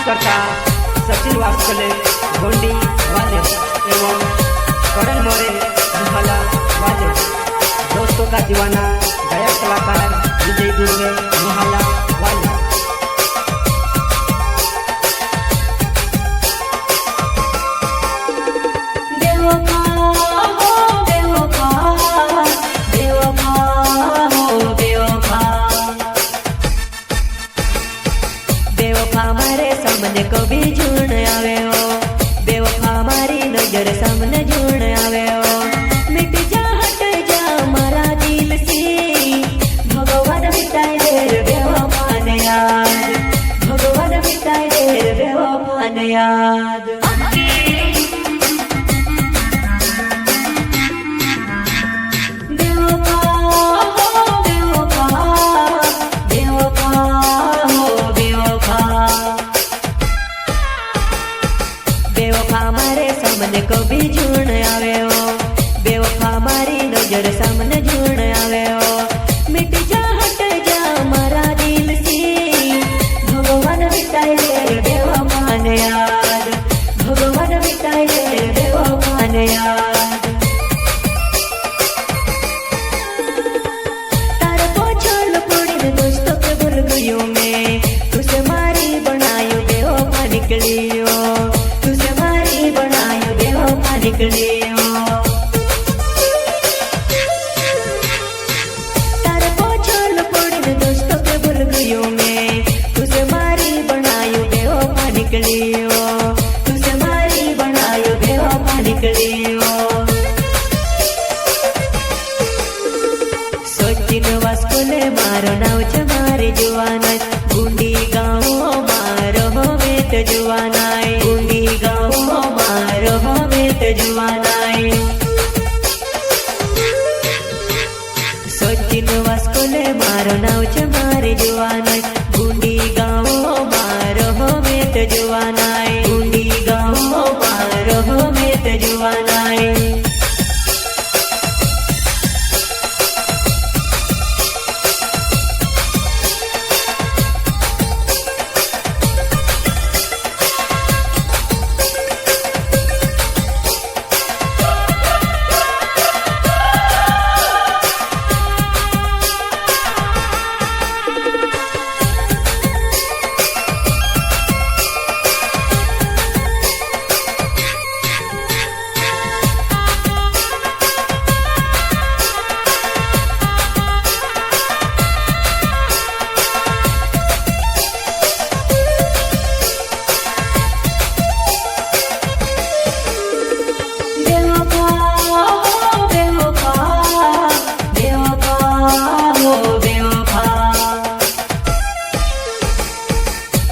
करता सचिन वास्कले गोंडी वाले एवं करण मोरे मुहाला वाले, दोस्तों का दीवाना गायक कलाकार विजय दुर्गे मुहाला वाले। मारे सामने कभी झूठ आवे हो, बेवफा मारी नजर सामने झूठ आवे हो। मिट जा हट जा मारा दिल से, भगवान मिटाई दे बेवफा ने याद, भगवान मिटाई दे बेवफा ने याद। बेवफा मारे सामने कभी झूठ आवे हो, बेवफा मारी नजर सामने झूठ आवे हो। मिट जा हट जा मारा दिल से, भगवान मिटाई दे बेवफा ने याद, भगवान मिटाई दे बेवफा ने याद। तार पोछल पड़ी दोस्तों के भूल गयो मैं, तुझे मारी बनायो बेवफा निकलियो, निकलियो। तार पोछल पड़ी दोस्तों के भूल गयो मैं, तुझे मारी बनायो बेवफा निकलियो, तुझे मारी बनायो बेवफा निकलियो। सचिन वास्कोले मारो नाव छे मारी जुवानाय, गुंडी गाँव मारो हमें तो जुवानाय, गुंडी गाँव मारो हमें तो जुवानाय। सचिन वास्कोले मारो नाव छे मारी जुवानाय, गुंडी गाँव मारो हमें तो जुवानाय, गुंडी गाँव मारो हमें तो जुवानाय।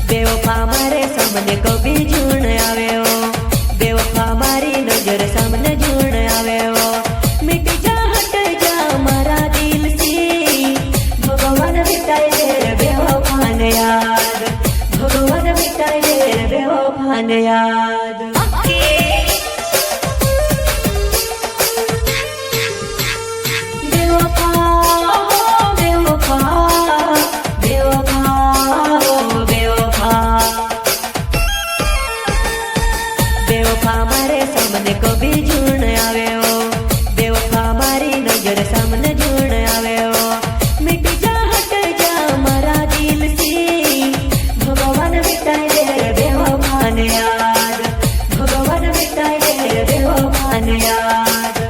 बेवफा मारे सामने कभी झूठ आवे हो, बेवफा मारी नजर सामने झूठ आवे हो। मिट जा हट जा मारा दिल से, भगवान मिटाई दे बेवफा ने याद, भगवान मिटाई दे बेवफा ने याद। बेवफा मारे सामने कभी झूठ आवे हो, बेवफा मारी नजर सामने झूठ आवे हो। मिट जा हट जा मारा दिल से, भगवान मिटाई दे बेवफा ने याद, भगवान मिटाई दे बेवफा ने याद।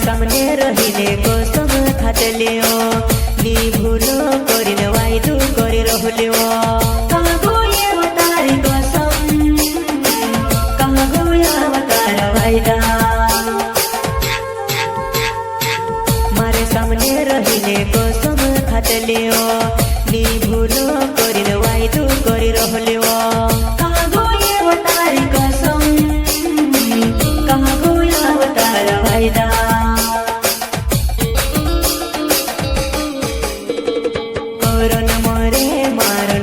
सामने रहीने कसम खातल्यो, नी भूलो करीने वायदो करी रहल्यो। कहाँ गयो तारी कसम, कहाँ गयो तारा वायदा। मारे सामने रहीने कसम खातल्यो, नी भूलो करीने वायदो करी रहल्यो। कहाँ गयो तारी कसम, कहाँ गयो तारा वायदा। करण मोरे मारो